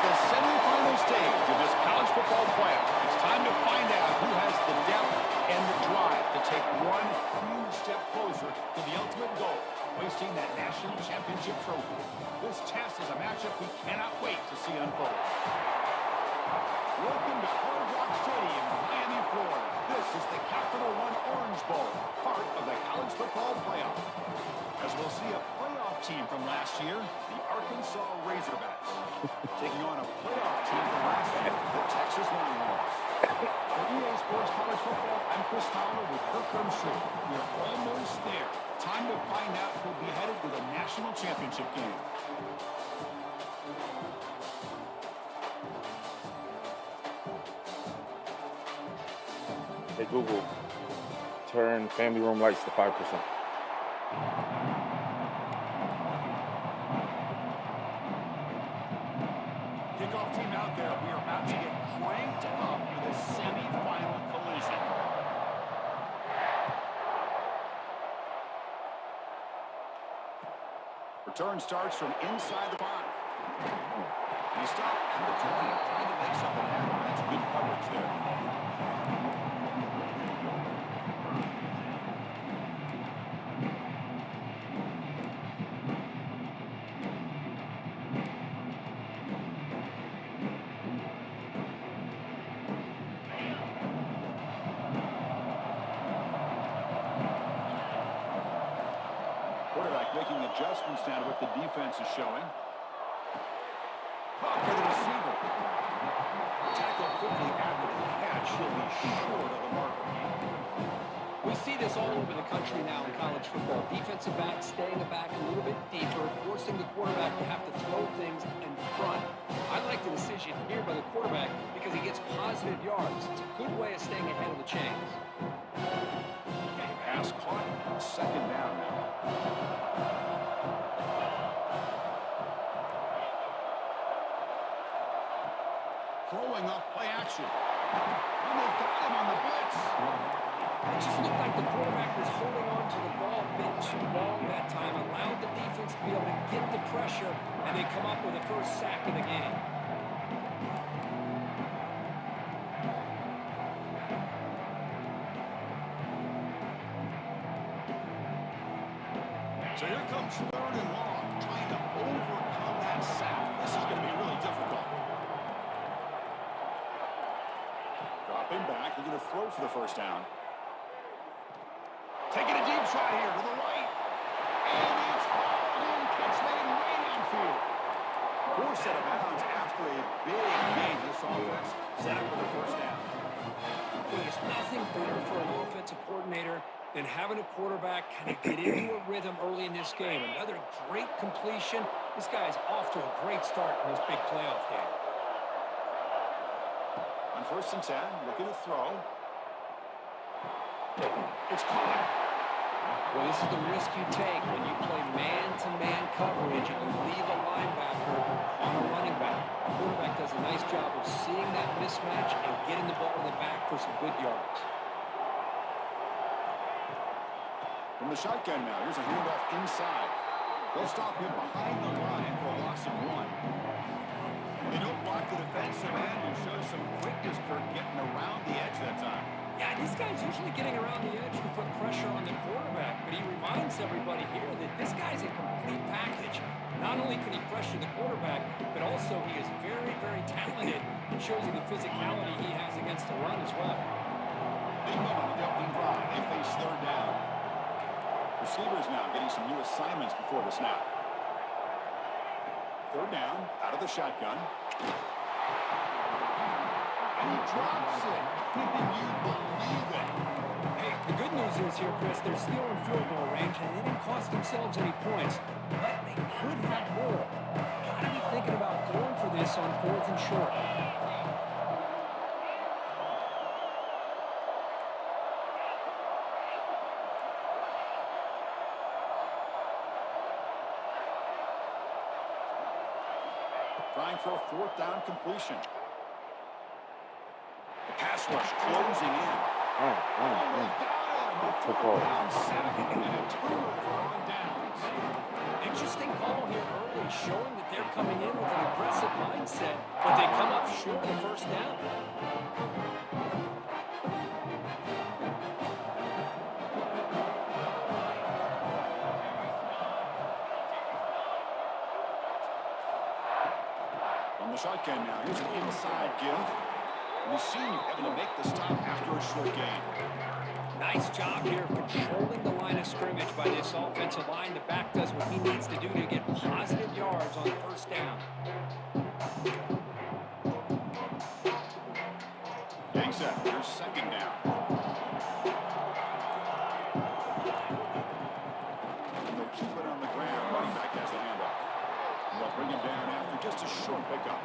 The semifinal stage of this college football playoff. It's time to find out who has the depth and the drive to take one huge step closer to the ultimate goal, hoisting that national championship trophy. This test is a matchup we cannot wait to see unfold. Welcome to Hard Rock Stadium in Miami, Florida. This is the Capital One Orange Bowl, part of the college football playoff. As we'll see a playoff team from last year, the Arkansas Razorbacks, taking on a playoff team from last year, the Texas Longhorns. For EA Sports College Football, I'm Chris Fowler with Kirk Herbstreit. We're almost there. Time to find out who'll be headed to the national championship game. Hey Google, turn family room lights to 5%. Kickoff team out there. We are about to get cranked up for the semi-final collision. Return starts from inside the 5. He stopped at the 20, trying to make something happen. That's good coverage there. Making adjustments now to what the defense is showing. Pop to the receiver. Tackled quickly after the catch. He'll be short of the mark. We see this all over the country now in college football. Defensive backs staying back a little bit deeper, forcing the quarterback to have to throw things in front. I like the decision here by the quarterback because he gets positive yards. It's a good way of staying ahead of the chains. Pass caught. Second down now. Throwing off play action. And they've got him on the blitz. It just looked like the quarterback was holding on to the ball a bit too long that time, allowed the defense to be able to get the pressure, and they come up with the first sack of the game. So here comes 3rd and long, trying to overcome that sack. This is going to be really difficult. Dropping back, they're going to throw for the first down. Taking a deep shot here to the right. And it's hauled in, catch made way downfield. 4 set of bounds after a big gain. This offense set up for the first down. There's nothing better for an offensive coordinator than having a quarterback kind of get into a rhythm early in this game. Another great completion. This guy's off to a great start in this big playoff game. On 1st and 10, looking to throw. It's caught. Well, this is the risk you take when you play man-to-man coverage and you leave a linebacker on a running back. The quarterback does a nice job of seeing that mismatch and getting the ball in the back for some good yards. From the shotgun now, here's a handoff inside. They'll stop him behind the line for a loss of 1. They don't block the defensive end and show some quickness, Kirk, getting around the edge that time. Yeah, this guy's usually getting around the edge to put pressure on the quarterback, but he reminds everybody here that this guy's a complete package. Not only can he pressure the quarterback, but also he is very, very talented and shows you the physicality he has against the run as well. Big moment on the opening drive. They face 3rd down. Receivers now getting some new assignments before the snap. 3rd down, out of the shotgun. And He drops it. Can you believe it? Hey, the good news is here, Chris, they're still in field goal range, and they didn't cost themselves any points. But they could have more. Gotta be thinking about going for this on 4th and short. Trying for a 4th down completion. The pass rush closing in. Took off. Interesting call here early, showing that they're coming in with an aggressive mindset, but they come up short of the 1st down. On the shotgun now, here's an inside give. And the senior having to make the stop after a short gain. Nice job here of controlling the line of scrimmage by this offensive line. The back does what he needs to do to get positive yards on 1st down. Yanks up. Here's 2nd down. And they'll keep it on the ground. Running back has the handoff. And they'll bring him down after just a short pickup.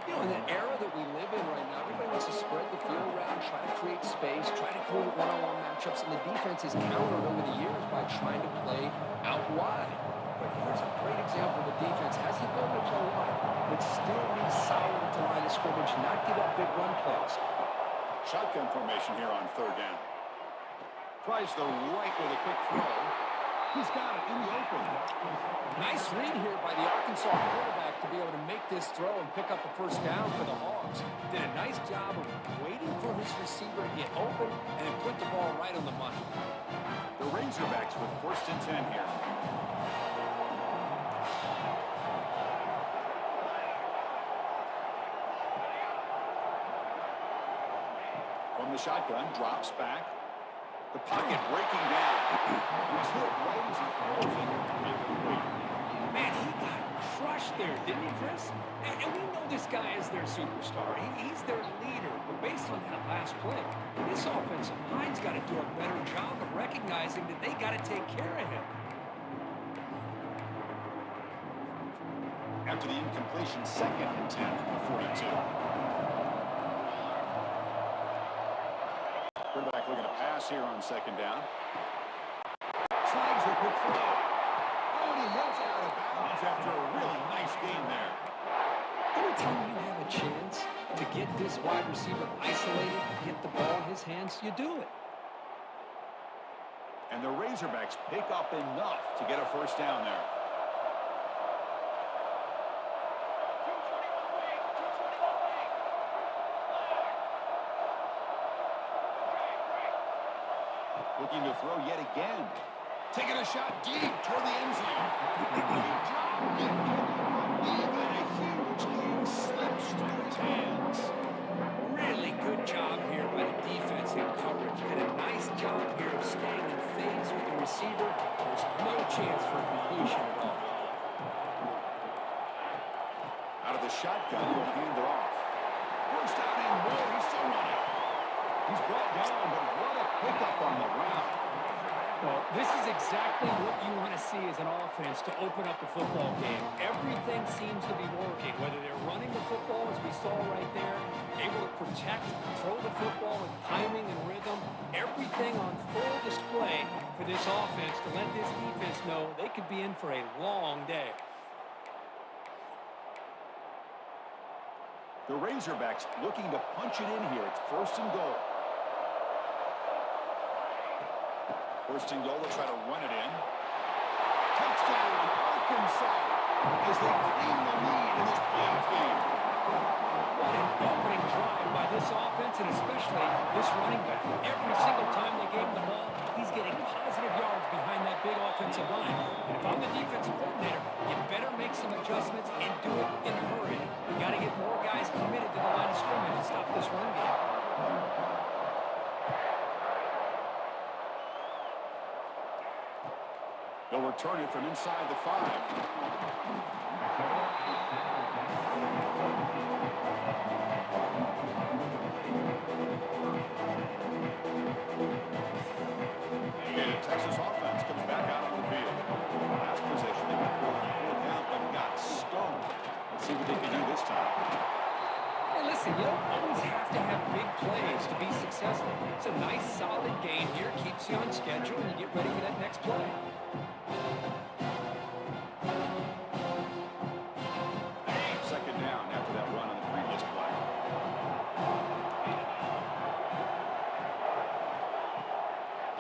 You know, in the era that we live in right now, everybody wants to spread the field around, try to create space, try to create one-on-one matchups, and the defense is countered over the years by trying to play out wide. But here's a great example of the defense has the ability to play wide, but still be solid at the line of scrimmage, not give up big run plays. Shotgun formation here on 3rd down. Tries the right with a quick throw. He's got it in the open. Nice read here by the Arkansas quarterback to be able to make this throw and pick up a 1st down for the Hogs. Did a nice job of waiting for his receiver to get open and then put the ball right on the money. The Razorbacks with 1st and 10 here. From the shotgun, drops back. The pocket breaking down. He's hit right as he throws it. Man, he got crushed there, didn't he, Chris? And we know this guy is their superstar. He's their leader. But based on that last play, this offensive line's got to do a better job of recognizing that they got to take care of him. After the incompletion, 2nd and 10 from the 42. Quarterback looking to pass here on 2nd down. Tries a quick throw. Oh, and he heads out of bounds after a really nice gain there. Anytime you have a chance to get this wide receiver isolated, to get the ball in his hands, you do it. And the Razorbacks pick up enough to get a 1st down there. Looking to throw yet again. Taking a shot deep toward the end zone. Even a huge game slips through his hands. Really good job here by the defense in coverage. Did a nice job here of staying in phase with the receiver. There's no chance for a completion at all. Out of the shotgun, he'll hand it off. 1st down and more. He's still running. He's brought down, but what a pickup on the ground. Well, this is exactly what you want to see as an offense to open up a football game. Everything seems to be working, whether they're running the football, as we saw right there, able to protect, throw the football with timing and rhythm, everything on full display for this offense to let this defense know they could be in for a long day. The Razorbacks looking to punch it in here. It's 1st and goal. 1st and goal, they'll try to run it in. Touchdown, Arkansas, as they claim the lead in this playoff game. What an opening drive by this offense, and especially this running back. Every single time they gave him the ball, he's getting positive yards behind that big offensive line. And if I'm the defensive coordinator, you better make some adjustments and do it in a hurry. You got to get more guys committed to the line of scrimmage and stop this run game. They'll return it from inside the 5. Texas offense comes back out on the field. Last possession, they went for a 4th down, but got stoned. Let's see what they can do this time. Hey, listen, you don't always have to have big plays to be successful. It's a nice, solid game here. Keeps you on schedule, and you get ready for that next play. Second down after that run on the previous play.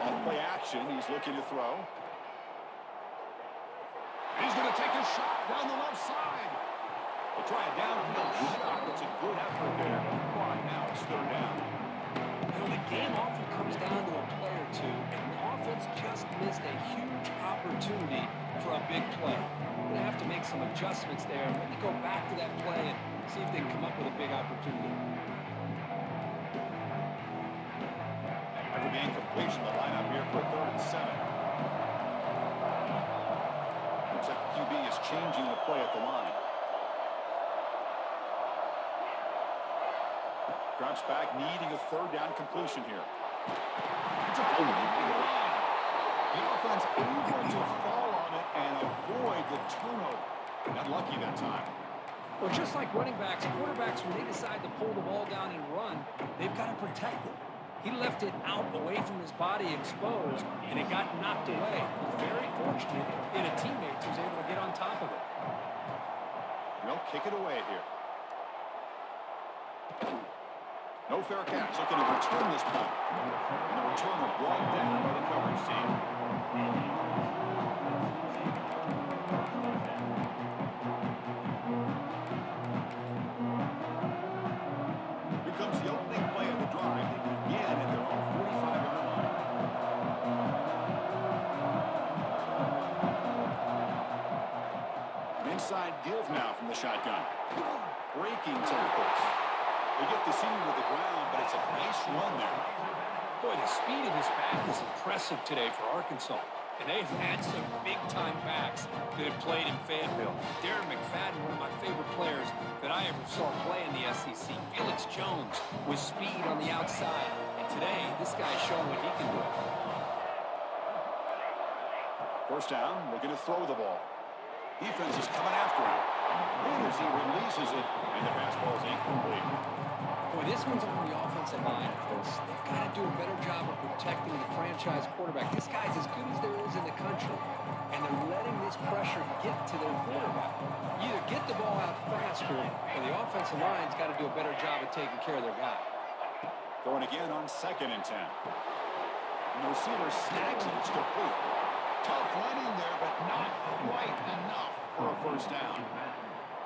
Off play action. He's looking to throw. He's going to take a shot down the left side. They'll try a downfield shot. It's a good effort there. Come on, now it's 3rd down. You know, the game often comes down to a play or two, and the offense just missed a huge opportunity for a big play. We're going to have to make some adjustments there and maybe go back to that play and see if they can come up with a big opportunity. After being completion, the lineup here for 3rd and 7. Looks like the QB is changing the play at the line. Drops back, needing a 3rd down completion here. It's a the offense able to fall on it and avoid the turnover. Not lucky that time. Well, just like running backs, quarterbacks, when they decide to pull the ball down and run, they've got to protect it. He left it out away from his body exposed, and it got knocked away. He was very fortunate in a teammate who was able to get on top of it. They'll kick it away here. No fair catch. Looking to return this punt. And the return will brought down by the coverage team. Here comes the opening play of the drive. They begin at their own 45-yard line. An inside give now from the shotgun. Breaking tackles. They get the senior to the ground, but it's a nice run there. Boy, the speed of this back is impressive today for Arkansas. And they've had some big-time backs that have played in Fayetteville. Darren McFadden, one of my favorite players that I ever saw play in the SEC. Felix Jones with speed on the outside. And today, this guy's showing what he can do. 1st down, looking to throw the ball. Defense is coming after him. And as he releases it, and the pass ball is incomplete. Boy, this one's on the offensive line, of course. They've got to do a better job of protecting the franchise quarterback. This guy's as good as there is in the country, and they're letting this pressure get to their quarterback. Either get the ball out faster, or the offensive line's got to do a better job of taking care of their guy. Going again on 2nd and 10. And the receiver snags it. It's complete. Tough running there, but not quite enough for a 1st down.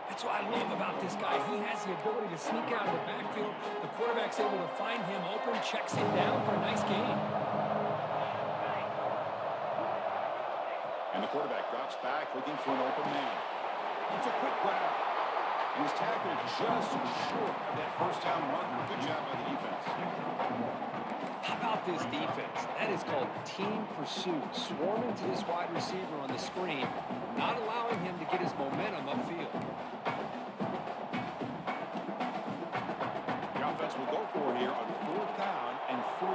That's what I love about this guy. He has the ability to sneak out of the backfield. The quarterback's able to find him open, checks him down for a nice gain. And the quarterback drops back, looking for an open man. It's a quick grab. He was tackled just short of that 1st down run. Good job by the defense. How about this defense? That is called team pursuit. Swarming to this wide receiver on the screen, not allowing him to get his momentum upfield. The offense will go for it here on 4th down and 3.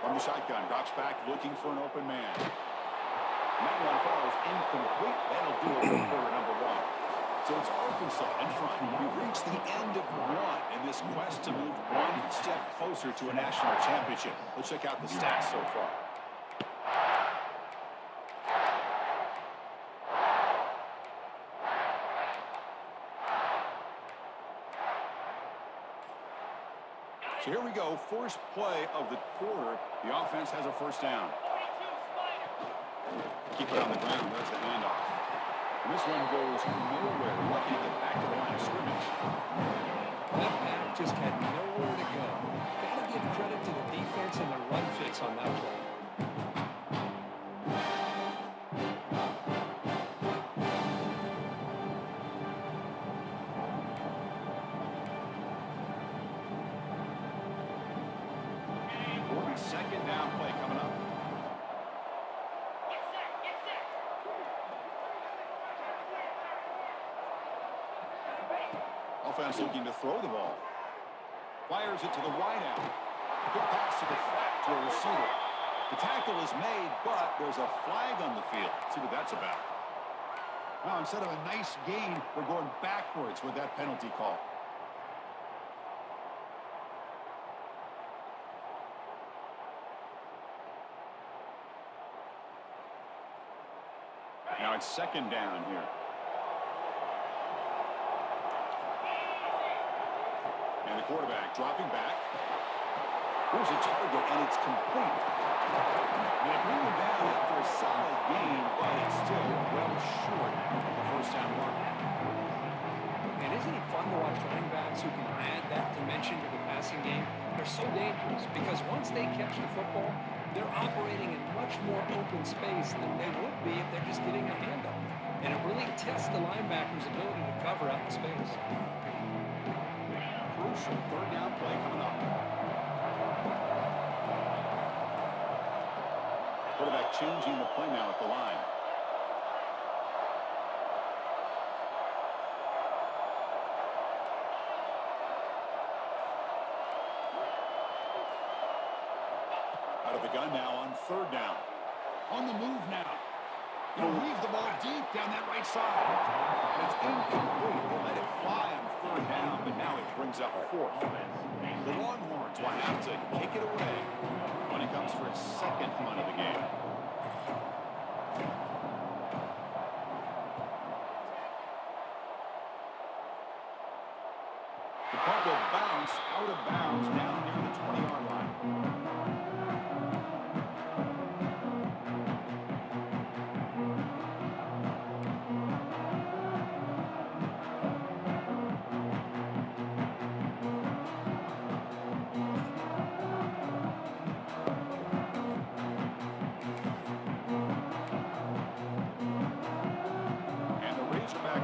From the shotgun, drops back, looking for an open man. And that one falls incomplete. That'll do it for quarter number 1. So it's Arkansas in front. We've reached the end of 1 in this quest to move one step closer to a national championship. Let's check out the stats so far. So here we go. First play of the quarter. The offense has a 1st down. Keep it on the ground. There's the handoff. And this one goes nowhere. Lucky to get back to the line of scrimmage. That pass just had nowhere to go. Got to give credit to the defense and the run fits on that play. Second down play coming up. defense looking to throw the ball. Fires it to the wide out. Good pass to the flat to a receiver. The tackle is made, but there's a flag on the field. Let's see what that's about. Now, instead of a nice gain, we're going backwards with that penalty call. Now it's second down here. And the quarterback dropping back. Here's a target, and it's complete. They bring him down after a solid gain, but it's still well short of the first down mark. And isn't it fun to watch running backs who can add that dimension to the passing game? They're so dangerous because once they catch the football, they're operating in much more open space than they would be if they're just getting a handoff. And it really tests the linebacker's ability to cover out the space. Crucial third down play coming up. Quarterback changing the play now at the line. Out of the gun now on third down. On the move now. He'll leave the ball deep down that right side. It's incomplete. They let it fly on third down, but now it brings up fourth. The Longhorns will have to kick it away when it comes for its second punt of the game. The punt will bounce out of bounds down near the 20-yard line.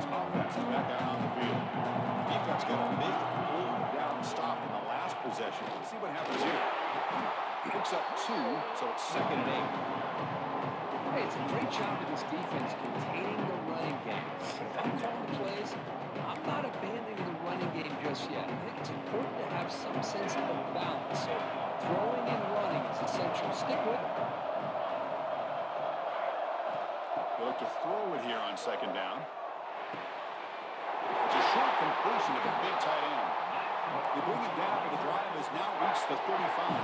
Offense is back out on the field. Defense got a big third down stop in the last possession. Let's see what happens here. Picks up 2, so it's second and 8. Hey, it's a great job of this defense containing the running game. If I'm calling plays, I'm not abandoning the running game just yet. I think it's important to have some sense of balance. So throwing and running is essential. Stick with it. They look to throw it here on second down. It's a short completion to the big tight end. They bring it down, but the drive has now reached the 35.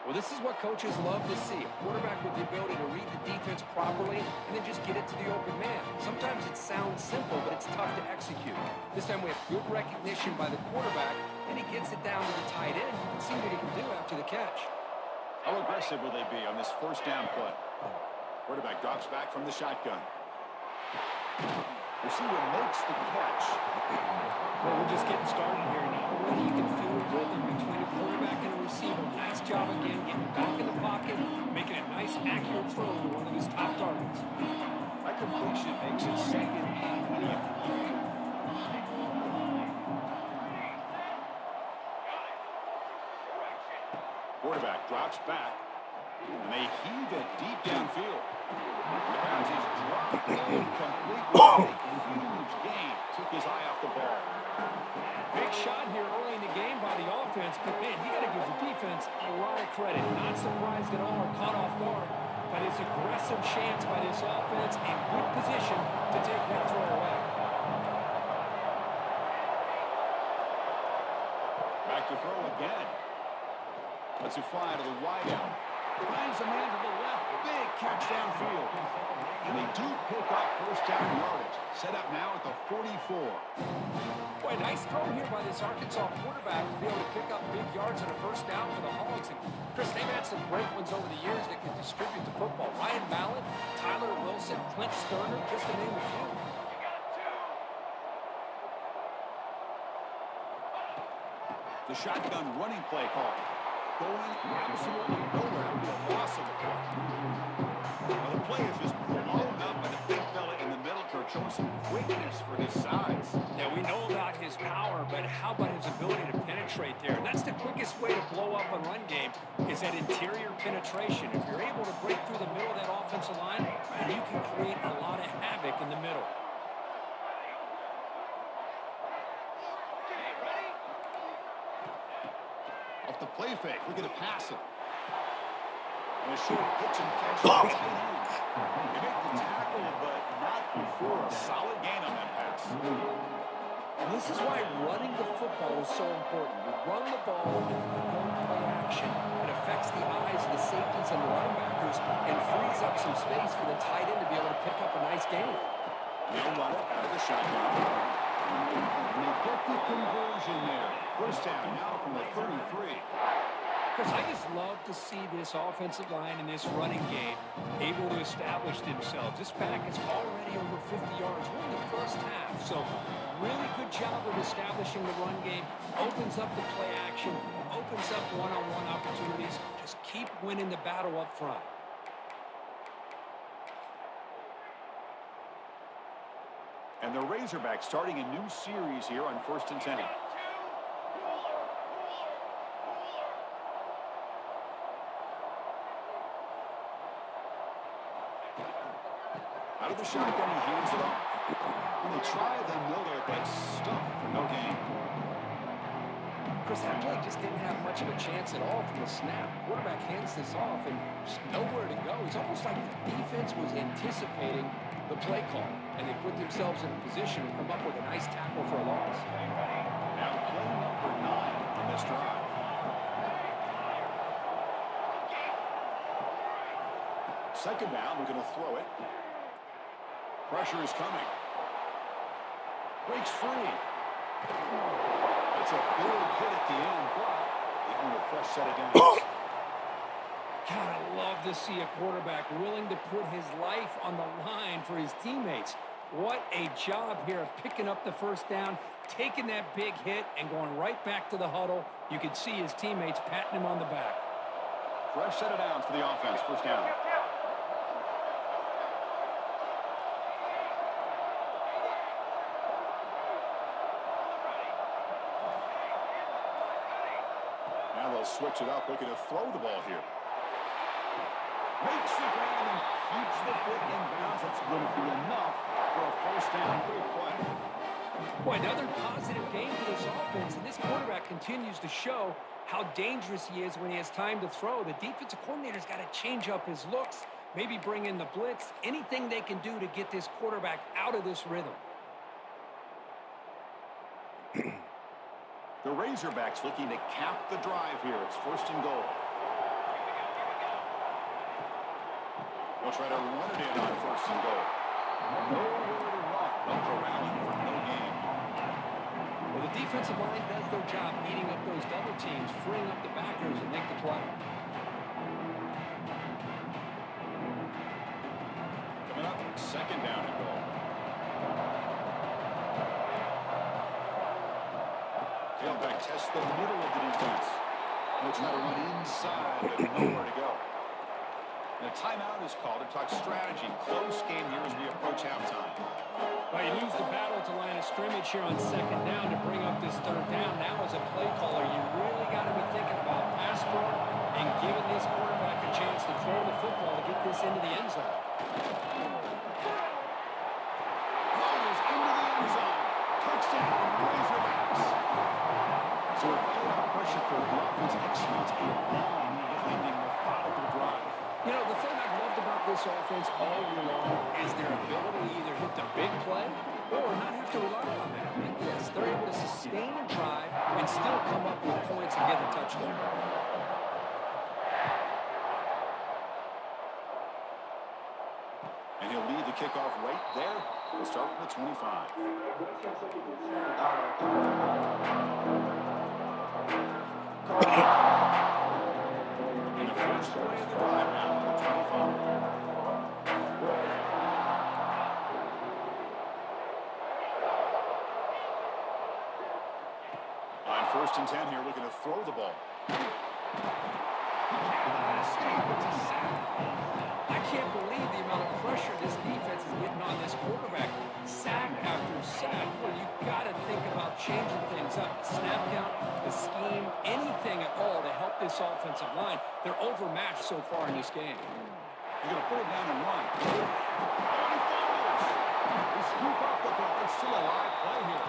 Well, this is what coaches love to see. A quarterback with the ability to read the defense properly and then just get it to the open man. Sometimes it sounds simple, but it's tough to execute. This time we have good recognition by the quarterback, and he gets it down to the tight end. You can see what he can do after the catch. How aggressive will they be on this first down play? Quarterback drops back from the shotgun. Receiver makes the catch. Well, we're just getting started here now. Already you can feel the rhythm between a quarterback and a receiver. Nice job again, getting back in the pocket, making a nice, accurate throw to one of his top targets. That completion makes it second and medium. Quarterback drops back, and they heave it deep downfield. The bounce is dropped incomplete. Huge gain. Took his eye off the ball. Big shot here early in the game by the offense, but man, you got to give the defense a lot of credit. Not surprised at all or caught off guard, but it's aggressive chance by this offense in good position to take that throw away. Back to throw again. Lets it fly to the wide out. Finds a man to the left. Big catch downfield. And they do pick up first down yardage. Set up now at the 44. Boy, nice throw here by this Arkansas quarterback to be able to pick up big yards on a first down for the Hogs. And Chris, they've had some great ones over the years that can distribute the football. Ryan Mallett, Tyler Wilson, Clint Sterner, just to name a few. The shotgun running play call. Going absolutely nowhere. It'll be a loss of the play. Well, the play is just blown up by the big fella in the middle. Kirk showing some quickness for his size. Yeah, we know about his power, but how about his ability to penetrate there? And that's the quickest way to blow up a run game is that interior penetration. If you're able to break through the middle of that offensive line, then you can create a lot of havoc in the middle. Play fake, looking to pass it. And a short pitch and catch to the tight end. They make the tackle, but not before a solid gain on that pass. This is why running the football is so important. You run the ball and you don't play action. It affects the eyes of the safeties and the linebackers and frees up some space for the tight end to be able to pick up a nice gain. They'll run it out of the shotgun. And they get the conversion there. First down now from the 33. Chris, I just love to see this offensive line in this running game able to establish themselves. This pack is already over 50 yards. We're in the first half, so really good job of establishing the run game. Opens up the play action, opens up one-on-one opportunities. Just keep winning the battle up front. And the Razorbacks starting a new series here on 1st and 10. Out of the shotgun, he hands it off. When they try, they know they're but stuffed for no gain. Chris, that play just didn't have much of a chance at all from the snap. Quarterback hands this off and just nowhere to go. It's almost like the defense was anticipating the play call, and they put themselves in a position to come up with a nice tackle for a loss. Now play number 9 on this drive. Second down, we're going to throw it. Pressure is coming. Breaks free. It's a big hit at the end, but they're going to fresh set it down. God, I love to see a quarterback willing to put his life on the line for his teammates. What a job here of picking up the first down, taking that big hit, and going right back to the huddle. You could see his teammates patting him on the back. Fresh set of downs for the offense. First down. Now they'll switch it up, looking to throw the ball here. Makes the grab and keeps the foot in bounds. That's going to be enough for a first down. Great play. Boy, another positive game for this offense, and this quarterback continues to show how dangerous he is when he has time to throw. The defensive coordinator's got to change up his looks, maybe bring in the blitz, anything they can do to get this quarterback out of this rhythm. The Razorbacks looking to cap the drive here. It's first and goal. They'll try to run it in on first and goal. Nowhere to run. They'll corral it for no gain. Well, the defensive line does their job eating up those double teams, freeing up the backers and make the play. Coming up, second down and goal. Tailback tests the middle of the defense. They'll try to run inside, but nowhere to go. And a timeout is called to talk strategy. Close game here as we approach halftime. Well, you lose the battle to line of scrimmage here on second down to bring up this third down. Now as a play caller, you really got to be thinking about pass pro and giving this quarterback a chance to throw the football to get this into the end zone. Ball is into the end zone. Touchdown, Razorbacks. So a playoff pressure for the offense executes a long, winding, methodical drive. You know, the thing I've loved about this offense all year long is their ability to either hit the big play or not have to rely on that. And yes, they're able to sustain a drive and still come up with points and get a touchdown. And he'll lead the kickoff right there. We'll start from the 25. And the first play of the drive now from the 25. On first and 10 here, looking to throw the ball. I can't believe the amount of pressure this defense is getting on this quarterback. Sack after sack. Well, you got to think about changing things up. Snap count, the scheme, anything at all to help this offensive line. They're overmatched so far in this game. You're going to put it down and run. And he fumbles. They scoop up the ball. It's still a live play here.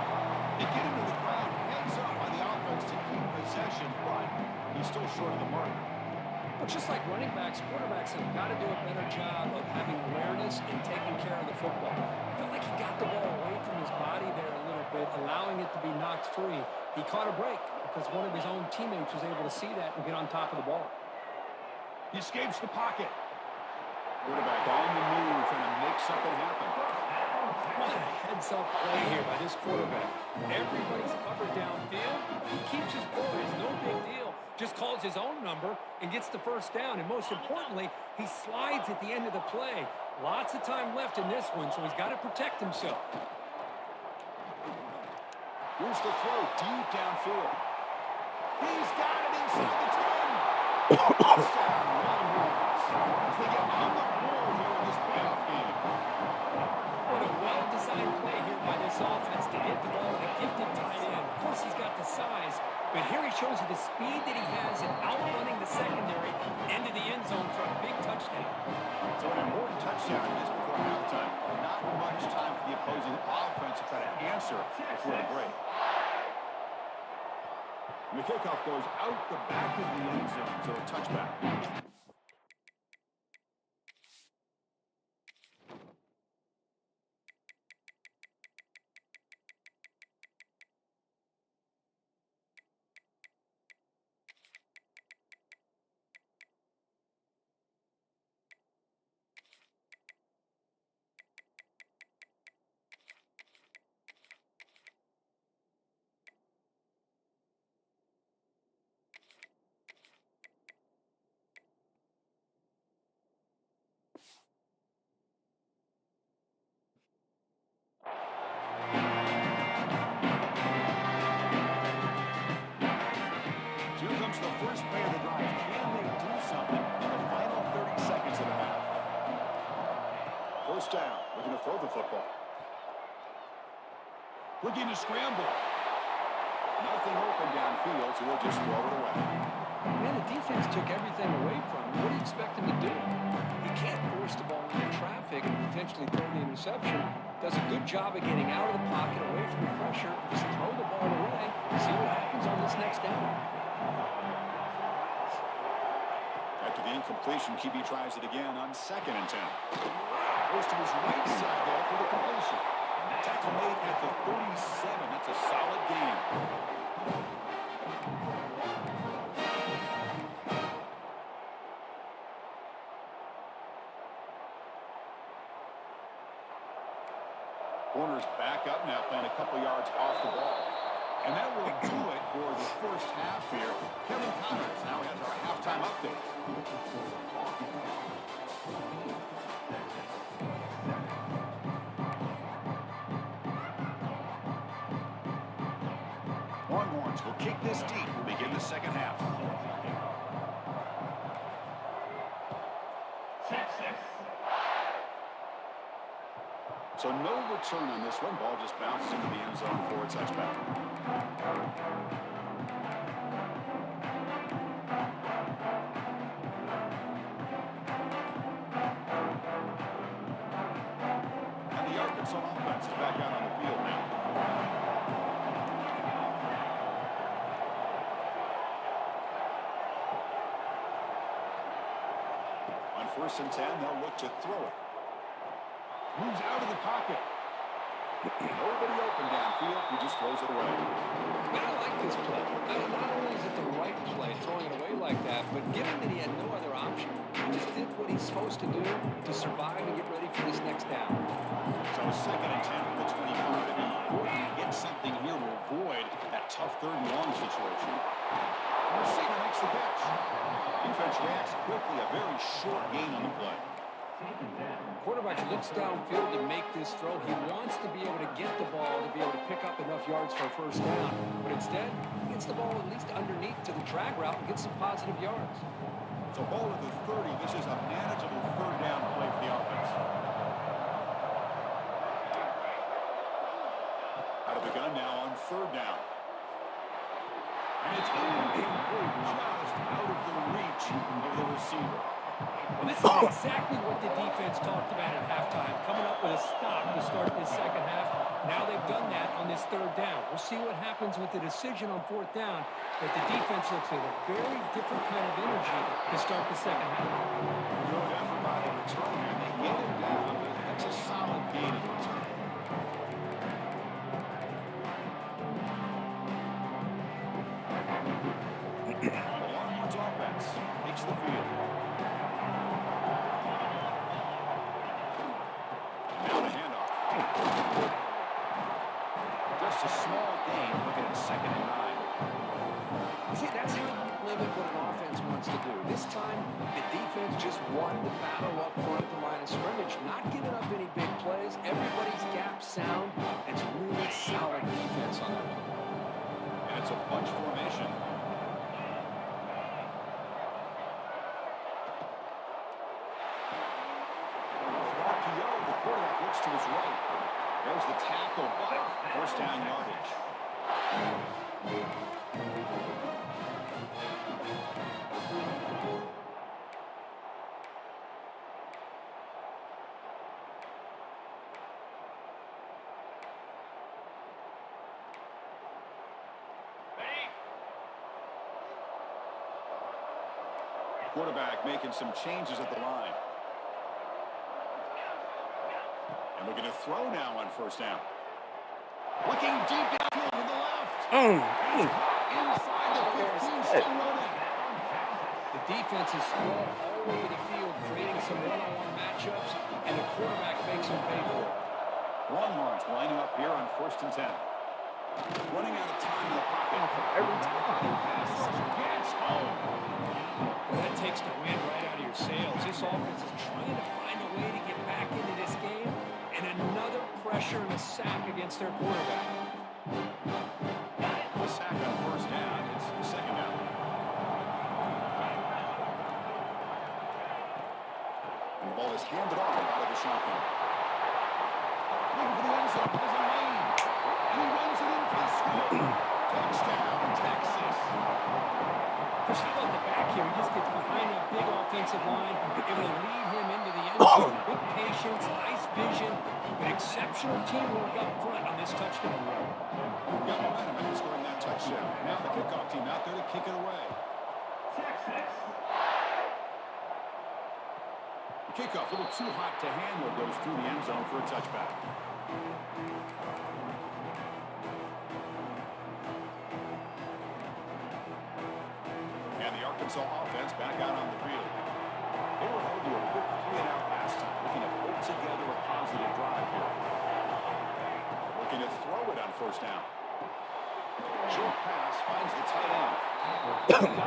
They get into the ground, heads up by the offense to keep possession, but he still short of the mark. But just like running backs, quarterbacks have got to do a better job of having awareness and taking care of the football. I felt like he got the ball away from his body there a little bit, allowing it to be knocked free. He caught a break because one of his own teammates was able to see that and get on top of the ball. He escapes the pocket. Quarterback on the move trying to make something happen. What a heads-up play here by this quarterback. Everybody's covered downfield. He keeps his poise, no big deal. Just calls his own number and gets the first down. And most importantly, he slides at the end of the play. Lots of time left in this one, so he's got to protect himself. Here's the throw deep downfield. He's got it inside the 10. Touchdown, Longhorns. As they get on the board here in this playoff game. What a well-designed play here by this offense to get the ball to a gifted tight end. Of course, he's got the size, but here he shows you the speed that he has in outrunning the secondary into the end zone for a big touchdown. So an important touchdown is before halftime. Not much time for the opposing offense to try to answer before the break. And the kickoff goes out the back of the end zone, so a touchback. Here comes the first play of the drive. Can they do something in the final 30 seconds of the half? First down, looking to throw the football. Looking to scramble. Nothing open downfield, so we'll just throw it away. Man, the defense took everything away from him. What do you expect him to do? He can't force the ball into traffic and potentially throw the interception. Does a good job of getting out of the pocket, away from the pressure. Just throw the ball away. See what happens on this next down. After the incompletion, QB tries it again on 2nd and 10. Goes to his right side there for the completion. Tackle made at the 37. That's a solid game. Corner's back up now, playing a couple yards off the ball. And that will do it for the first half here. Kevin Connors now has our halftime update. Longhorns will kick this deep. We'll begin the second half. So no return on this one. Ball just bounces into the end zone for a touchback. And the Arkansas offense is back out on the field now. On 1st and 10, they'll look to throw it. Moves out of the pocket. Nobody open downfield. He just throws it away. Man, I like this play. Not only is it the right play, throwing it away like that, but given that he had no other option, he just did what he's supposed to do to survive and get ready for this next down. So 2nd and 10 from the 25. And important to get something here to avoid that tough 3rd and long situation. The receiver makes the catch. Defense reacts quickly. A very short gain on the play. Quarterback looks downfield to make this throw. He wants to be able to get the ball to be able to pick up enough yards for a first down. But instead, he gets the ball at least underneath to the drag route and gets some positive yards. So ball at the 30. This is a manageable 3rd down play for the offense. Out of the gun now on 3rd down. And it's incomplete, just out of the reach of the receiver. Well, this is exactly what the defense talked about at halftime, coming up with a stop to start this second half. Now they've done that on this third down. We'll see what happens with the decision on fourth down, but the defense looks like a very different kind of energy to start the second half. Good effort by the returner. They get him down, but that's a solid gain in return. The Longhorns offense takes the field. Now the handoff. Just a small gain, looking at 2nd and 9. You see, that's how you limit what an offense wants to do. This time, the defense just won the battle up front at the line of scrimmage, not giving up any big plays. Everybody's gap sound. It's really solid defense on that one. And it's a bunch formation. The quarterback looks to his right. There's the tackle, but first down yardage. Quarterback making some changes at the line. And looking to throw now on first down. Looking deep downfield to the left. Inside the 15, still running. The defense is spread all over the field, creating some one-on-one matchups, and the quarterback makes them pay for it. Longhorns lining up here on 1st and 10. Running out of time in the pocket for every time. Pass gets home. Well, that takes the wind right out of your sails. This offense is trying to find a way to get back into this game, and another pressure and a sack against their quarterback. A sack on first down. It's 2nd down. And the ball is handed off out of the shotgun. Looking for the end zone. There's a lane. And he runs it in for the score. Touchdown, Texas. Just how about the back here? He just gets behind that big offensive line. It will lead him into the end zone. Good patience, nice vision, but exceptional teamwork up front on this touchdown run. Got momentum after scoring that touchdown. Now the kickoff team out there to kick it away. The kickoff a little too hot to handle, goes through the end zone for a touchback. And the Arkansas offense back out on the field. They were held to a quick 3-and-out last time, looking to put together a positive drive here. Looking to throw it on first down. Short pass finds the tight end. Got him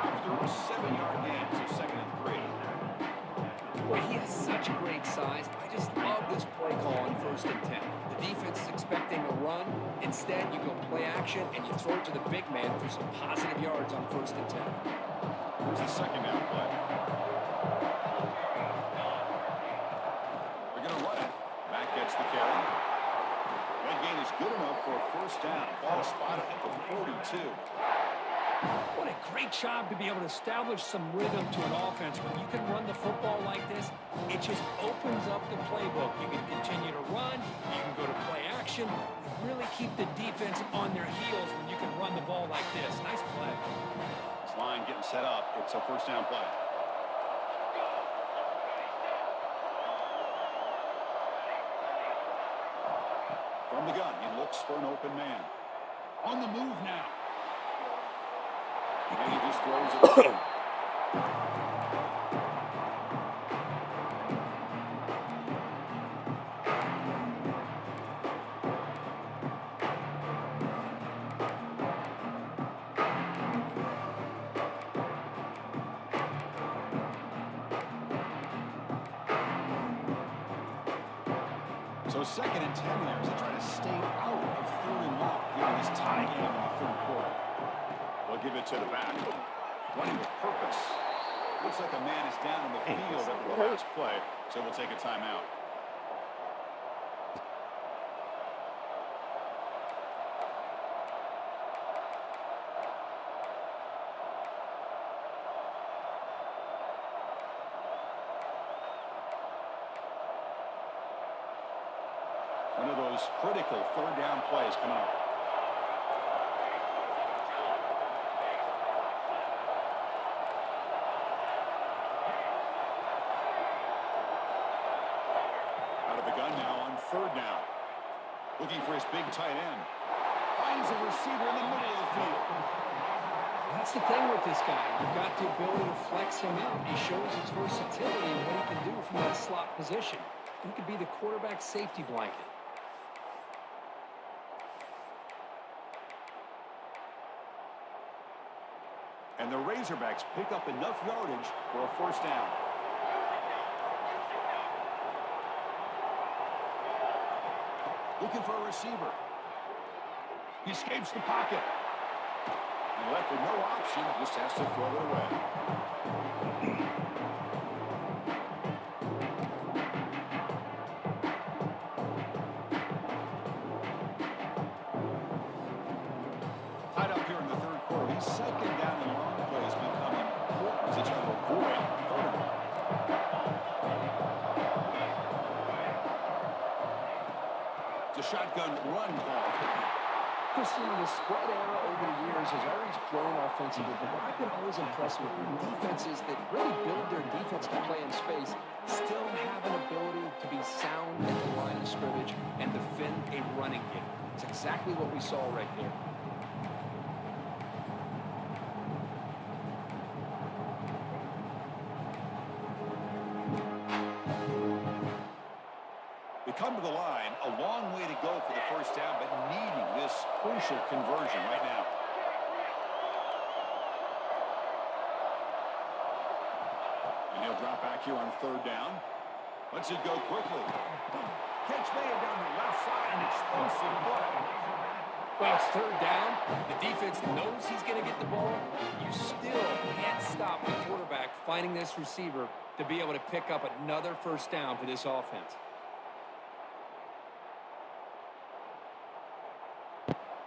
after a 7-yard gain, so 2nd and 3. Boy, he has such great size. I just love this play call on 1st and 10. The defense is expecting a run. Instead, you go play action, and you throw it to the big man for some positive yards on 1st and 10. Here's the 2nd down play. They're going to run it. Back gets the carry. That gain is good enough for a first down. Ball spotted at the 42. What a great job to be able to establish some rhythm to an offense. When you can run the football like this, it just opens up the playbook. You can continue to run. You can go to play action. Really keep the defense on their heels when you can run the ball like this. Nice play. This line getting set up. It's a first down play. From the gun, he looks for an open man. On the move now. And he just throws it away. So 2nd and 10 here as they try to stay out of 3rd and long here in this tie game in the 3rd quarter. They'll give it to the back. Running with purpose. Looks like a man is down in the field after the last play, so we'll take a timeout. One of those critical third down plays coming up. Out of the gun now on third down. Looking for his big tight end. Finds a receiver in the middle of the field. That's the thing with this guy. You've got the ability to flex him out. He shows his versatility and what he can do from that slot position. He could be the quarterback's safety blanket. And the Razorbacks pick up enough yardage for a first down. Looking for a receiver. He escapes the pocket. And left with no option, just has to throw it away. Tied up here in the third quarter. He's second down and long plays become important to try to avoid third and long. It's a shotgun run call. Christian, the spread era over the years has always grown offensively, but I've been always impressed with defenses that really build their defense to play in space, still have an ability to be sound at the line of scrimmage and defend a running game. It's exactly what we saw right there. They come to the line, a long way to go for the first down, but needing this crucial conversion right now. And he'll drop back here on third down. Lets it go quickly. Catch made down the left side, an explosive play. Well, it's third down. The defense knows he's going to get the ball. You still can't stop the quarterback finding this receiver to be able to pick up another first down for this offense.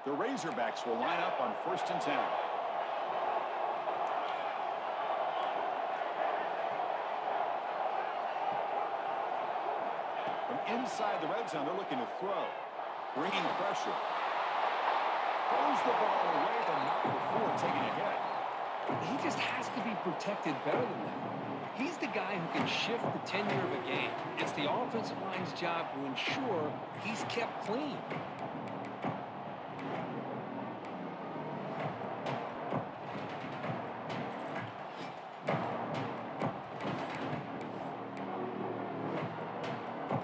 The Razorbacks will line up on 1st and 10. From inside the red zone, they're looking to throw. Bringing pressure. Throws the ball away, but not before taking a hit. He just has to be protected better than that. He's the guy who can shift the tenure of a game. It's the offensive line's job to ensure he's kept clean.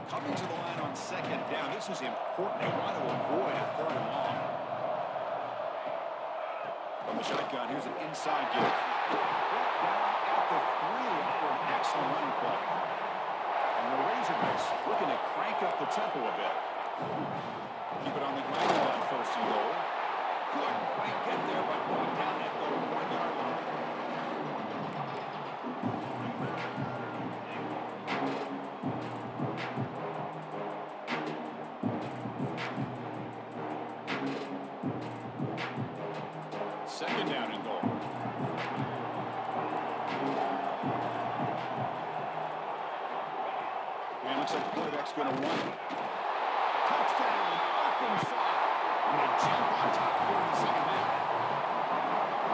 Coming to the line on second down. This is important. They want to avoid a third and long. From the shotgun, here's an inside give. Brought down at the 3 after an excellent running play. And the Razorbacks looking to crank up the tempo a bit. Keep it on the ground on 1st and goal. Couldn't quite get there, but brought down at the 1-yard line. Second down and goal. And looks like the quarterback's going to run. Touchdown, off inside. And they jump on top here in the second half.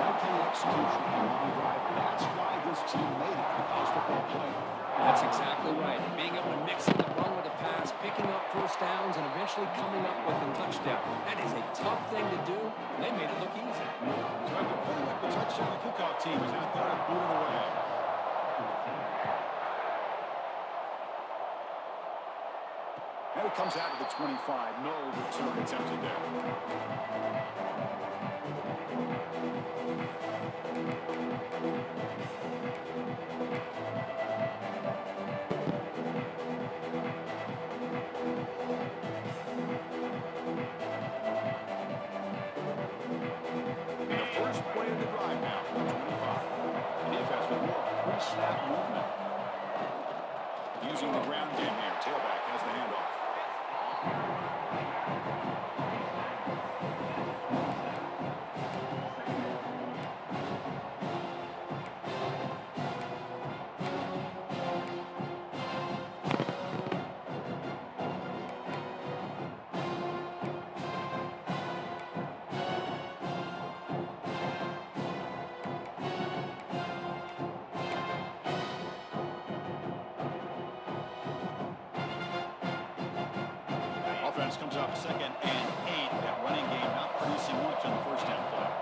Okay execution on the long drive. That's why this team made it the college football playoff. That's exactly right. Being able to mix in the run with the pass, picking up first downs, and eventually coming up with a touchdown. That is a tough thing to do, and they made it look easy. So after putting up the touchdown, the kickoff team is out there to boot it away. And it comes out to the 25. No return attempted there. The first play of the drive now from the 25. The defense with more pre-snap movement. Using the ground game here. Tailback has the handoff. Offense comes up 2nd and 8. That running game not producing much on the first down play.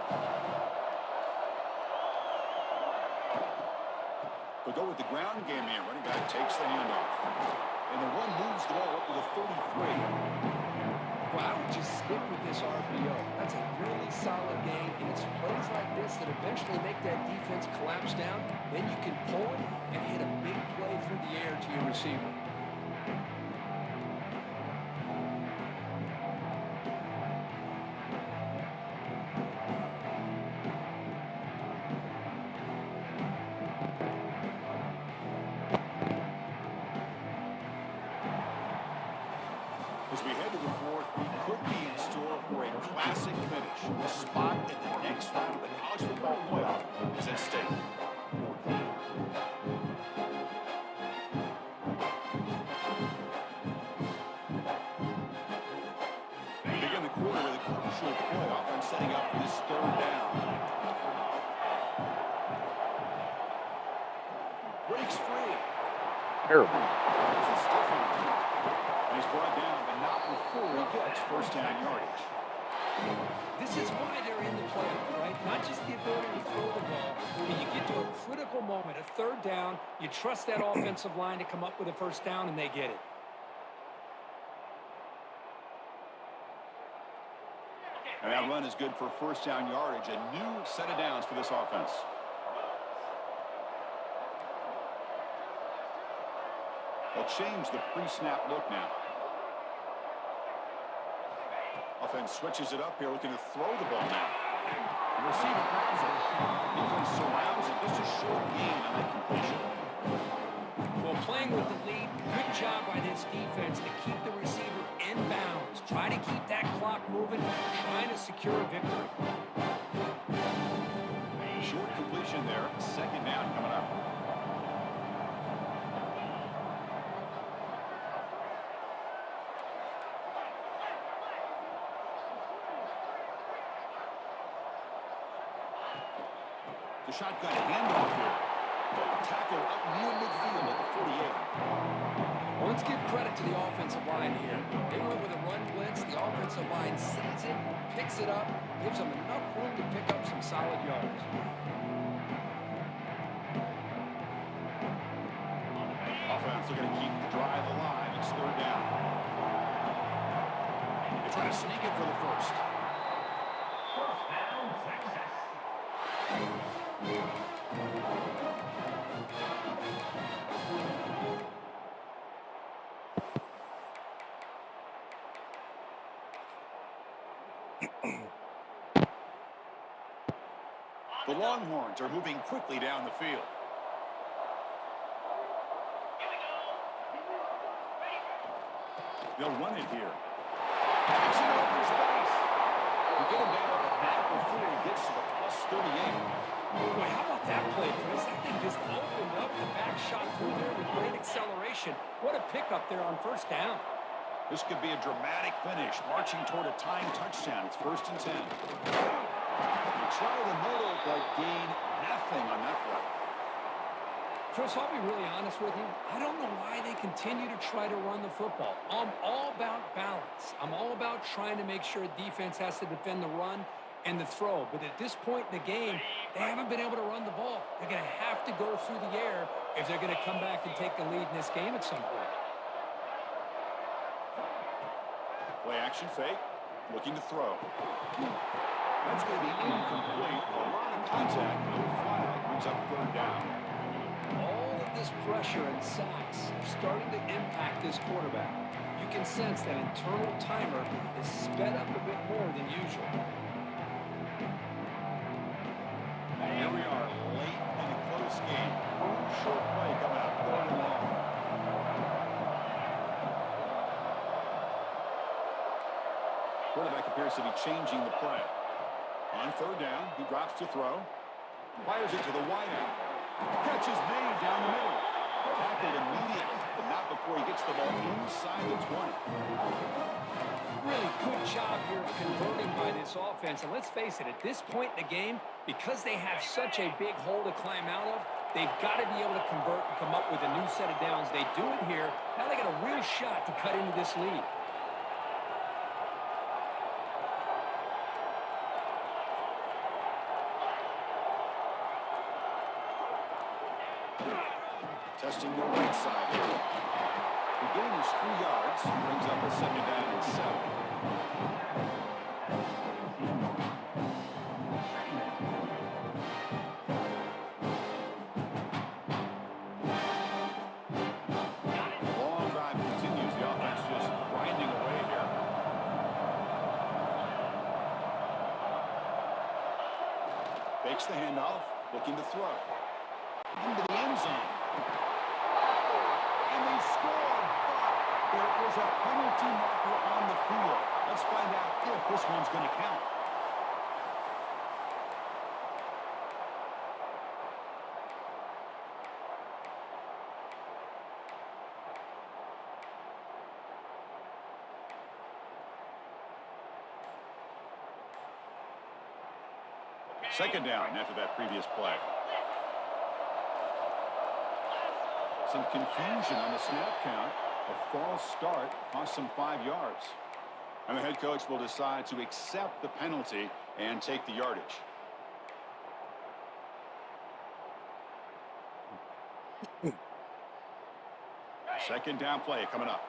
We'll go with the ground game here. Running back takes the handoff. And the run moves the ball up to the 33. Well, I would just stick with this RPO. That's a really solid game, and it's plays like this that eventually make that defense collapse down. Then you can pull it and hit a big play through the air to your receiver. As we head to the fourth, we could be in store for a classic finish. A spot in the next round of the college football playoff is at stake. We begin the quarter with a crucial playoff and setting up for this third down. Breaks free. Terrible. This is different. And he's brought down, but not before he gets first down yardage. This is why they're in the playoff, right? Not just the ability to throw the ball. When you get to a critical moment, a third down, you trust that offensive line to come up with a first down, and they get it. And that run is good for first down yardage. A new set of downs for this offense. They'll change the pre-snap look now. Offense switches it up here, looking to throw the ball now. The receiver grabs it. Defense surrounds it. Just a short gain on that completion. Well, playing with the lead, good job by this defense to keep the receiver in bounds. Try to keep that clock moving, trying to secure a victory. Short completion there. Second down coming up. The shotgun handoff here. Tackle up near midfield at the 48. Well, let's give credit to the offensive line here. They went with a run blitz. The offensive line sees it, picks it up, gives them enough room to pick up some solid yards. Offense are going to keep the drive alive. It's third down. They try to sneak it for the first. The Longhorns are moving quickly down the field. They'll run it here. Takes it over space. You get him down at that before he gets to the plus 38. Boy, how about that play, Chris? That thing just opened up the back shot through there with great acceleration. What a pickup there on first down. This could be a dramatic finish, marching toward a tying touchdown. It's 1st and 10. They try the middle, but gain nothing on that play. Chris, I'll be really honest with you. I don't know why they continue to try to run the football. I'm all about balance. I'm all about trying to make sure defense has to defend the run and the throw. But at this point in the game, they haven't been able to run the ball. They're going to have to go through the air if they're going to come back and take the lead in this game at some point. Play action fake, looking to throw. That's going to be incomplete. A lot of contact, no flag, brings up third down. All of this pressure and sacks starting to impact this quarterback. You can sense that internal timer is sped up a bit more than usual. Here we are, late in a close game. Short play coming up, third and long. Quarterback appears to be changing the play. On third down, he drops to throw. Fires it to the wide end. Catch is made down the middle. Tackled immediately, but not before he gets the ball inside the 20. Really good job here of converting by this offense. And let's face it, at this point in the game, because they have such a big hole to climb out of, they've got to be able to convert and come up with a new set of downs. They do it here. Now they got a real shot to cut into this lead. testing the right side here. The gain is 3 yards. Brings up a 2nd down and 7. Long drive continues. The offense just grinding away here. Fakes the handoff, looking to throw. Into the end zone. And they score. But there is a penalty marker on the field. Let's find out if this one's going to count. Second down after that previous play. Some confusion on the snap count. A false start cost them 5 yards. And the head coach will decide to accept the penalty and take the yardage. Second down play coming up.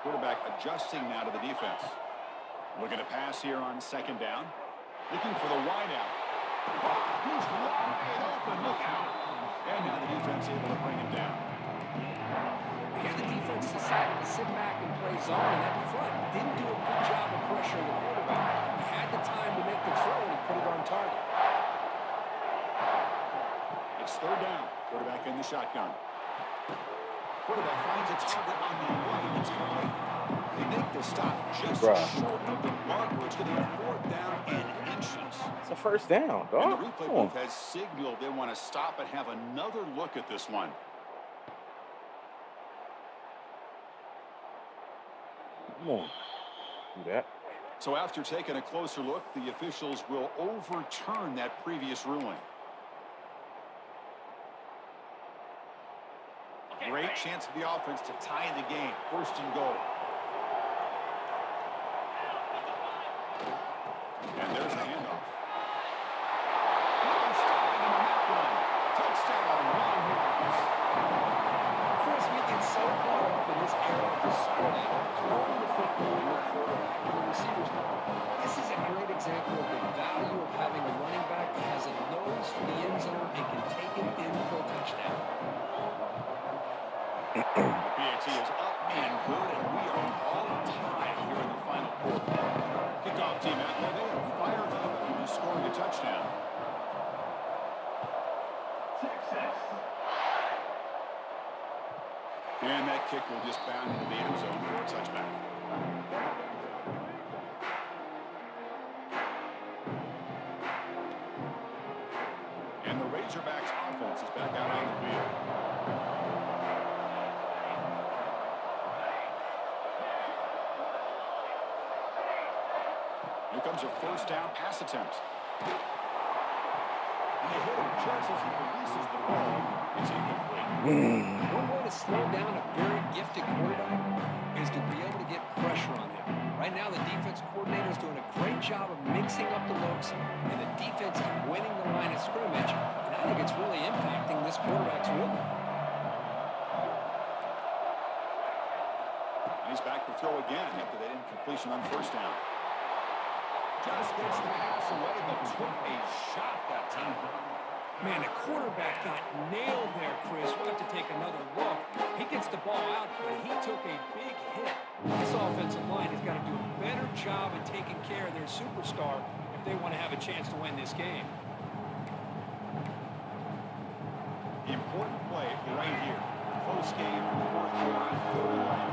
Quarterback adjusting now to the defense. Looking to pass here on 2nd down. Looking for the wideout. He's wide open. Look out. And now the defense able to bring him down. Here the defense decided to sit back and play zone, and that front didn't do a good job of pressuring the quarterback. He had the time to make the throw, and he put it on target. It's 3rd down. Quarterback in the shotgun. Quarterback finds a target on the right. It's complete. They make the stop just short of the marker. It's going to be 4th down and inches. It's a 1st down, dog. And the replay booth has signaled they want to stop and have another look at this one. Come on. Do that. So after taking a closer look, the officials will overturn that previous ruling. Great chance for the offense to tie the game. 1st and goal. And there's the handoff. Touchdown, Chris, we get so caught up in this era of the sport, throwing the football to the quarterback and the receivers. This is a great example of the value of having a running back that has a nose for the end zone and can take it in for a touchdown. The PAT is up and good, and we are all tied here in the final quarter. Kickoff team out there, they are fired up and scoring a touchdown. And that kick will just bound into the end zone for a touchback. And the Razorbacks offense is back out on the field. Here comes a 1st down pass attempt. And they hit him just as he releases the ball. It's incomplete. One way to slow down a very gifted quarterback is to be able to get pressure on him. Right now, the defense coordinator is doing a great job of mixing up the looks, and the defense is winning the line of scrimmage, and I think it's really impacting this quarterback's rhythm. And he's back to throw again after that incompletion on 1st down. Just gets the pass away, but took a shot that time. Man, the quarterback got nailed there, Chris. We'll have to take another look. He gets the ball out, but he took a big hit. This offensive line has got to do a better job of taking care of their superstar if they want to have a chance to win this game. The important play right here. Close game, 4th quarter, 3rd and long.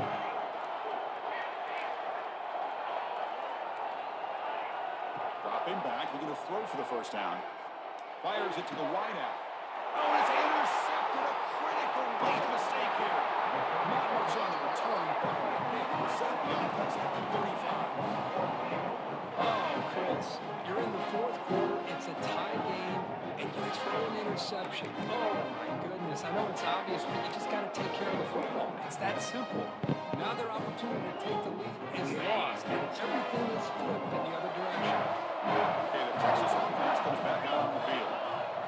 Dropping back, looking to throw for the 1st down. Fires it to the wideout. Oh, it's intercepted. A critical late mistake here. Not much on the return, but they intercept the offense at the 35. Oh, Chris, you're in the 4th quarter. It's a tie game, and you throw an interception. Oh, my goodness. I know it's obvious, but you just got to take care of the football. It's that simple. Now their opportunity to take the lead is lost, and everything is flipped in the other direction. Okay, the Texas offense comes back out on the field.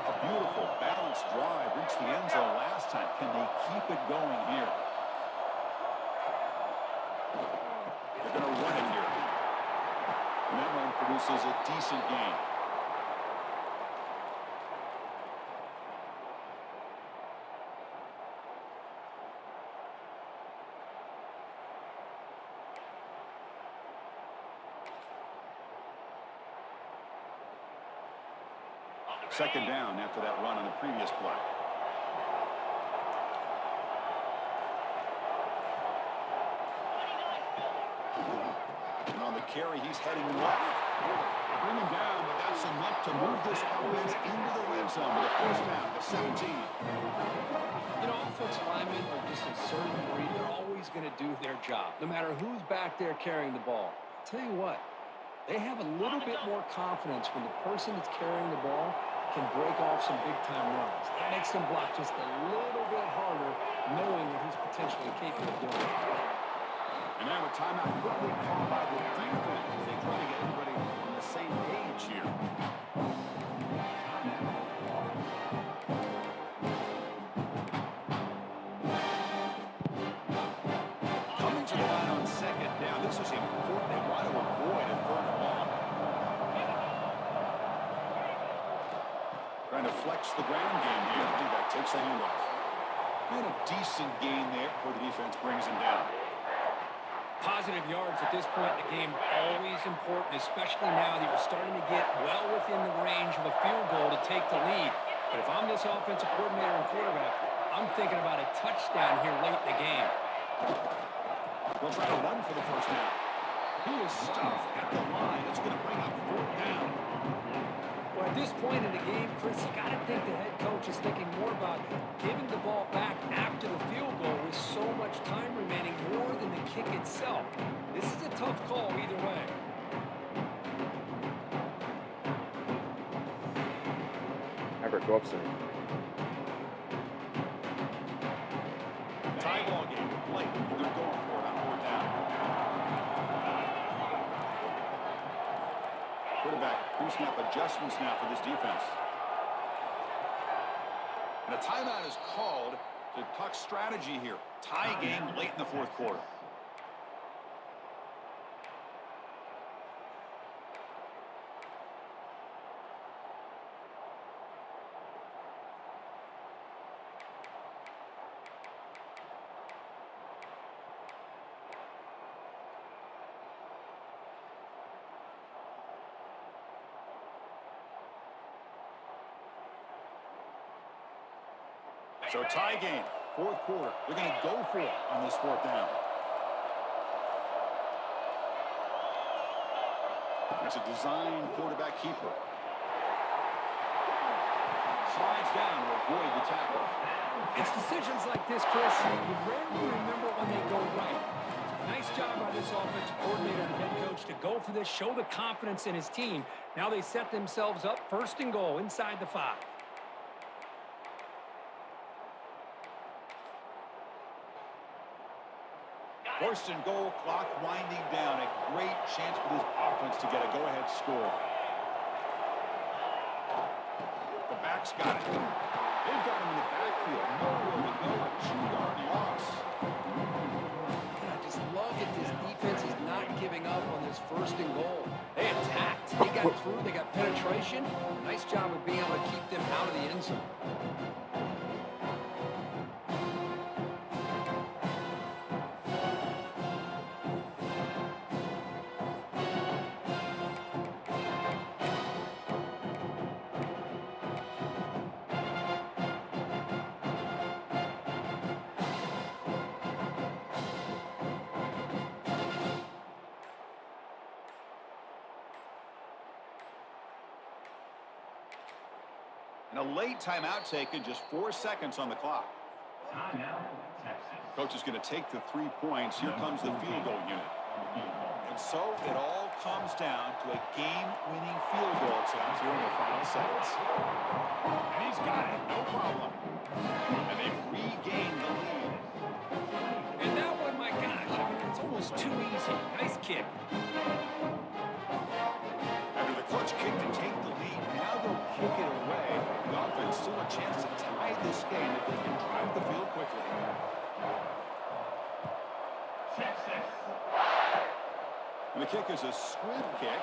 A beautiful, balanced drive reached the end zone last time. Can they keep it going here? They're going to run it here. And that run produces a decent gain. Second down after that run on the previous play. And on the carry, he's heading left. Bring him down, but that's enough to move this offense into the red zone with a first down to 17. You know, offensive linemen are just a certain breed. They're always going to do their job, no matter who's back there carrying the ball. I'll tell you what, they have a little bit more confidence when the person that's carrying the ball can break off some big-time runs. That makes them block just a little bit harder, knowing that he's potentially capable of doing it. And now a timeout quickly called by the defense. They try to get everybody on the same page here. Coming to the line on second down. This is important. They want to avoid a third and long. Trying to flex the ground game here. D-back takes the handoff. And a decent gain there before the defense brings him down. Positive yards at this point in the game are always important, especially now that you're starting to get well within the range of a field goal to take the lead. But if I'm this offensive coordinator and quarterback, I'm thinking about a touchdown here late in the game. We'll try to run for the first down. He is stuffed at the line. It's going to bring up fourth down. Well, at this point in the game, Chris, you got to think the head coach is thinking more about giving the ball back after the field goal with so much time remaining more than the kick itself. This is a tough call either way. Everett, go upstairs. Tie ball game. Blake, they're going for it on fourth down. Quarterback, pre-snap adjustments now for this defense. And a timeout is called to talk strategy here. Tie game late in the fourth quarter. So tie game, fourth quarter. They're going to go for it on this fourth down. That's a design quarterback keeper. Slides down to avoid the tackle. It's decisions like this, Chris, you rarely remember when they go right. Nice job by this offensive coordinator and head coach to go for this, show the confidence in his team. Now they set themselves up first and goal inside the 5. First and goal, clock winding down. A great chance for this offense to get a go-ahead score. The back's got it. They've got him in the backfield. Nowhere to go. A 2-yard loss. And I just love that this defense is not giving up on this first and goal. They attacked. They got through. They got penetration. Nice job of being able to keep them out of the end zone. And a late timeout taken, just 4 seconds on the clock. Coach is going to take the 3 points. Here comes the field goal unit. And so it all comes down to a game-winning field goal, it sounds, here in the final seconds. And he's got it, no problem. And they've regained the lead. And that one, my gosh, I mean, it's almost too easy. Nice kick. After the clutch up the field quickly. And the kick is a squib kick,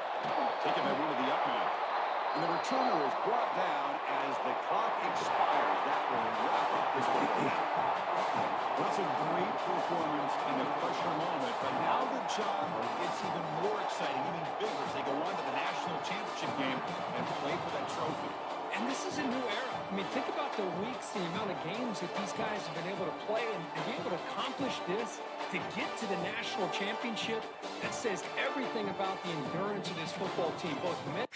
taken by one of the up men. And the returner is brought down as the clock expires. That will wrap up this one. Well, that's a great performance in a pressure moment, but now the job gets even more exciting, even bigger as they go on to the national championship game and play for that trophy. And this is a new era. I mean, think about the weeks, the amount of games that these guys have been able to play and be able to accomplish this, to get to the national championship. That says everything about the endurance of this football team, both men.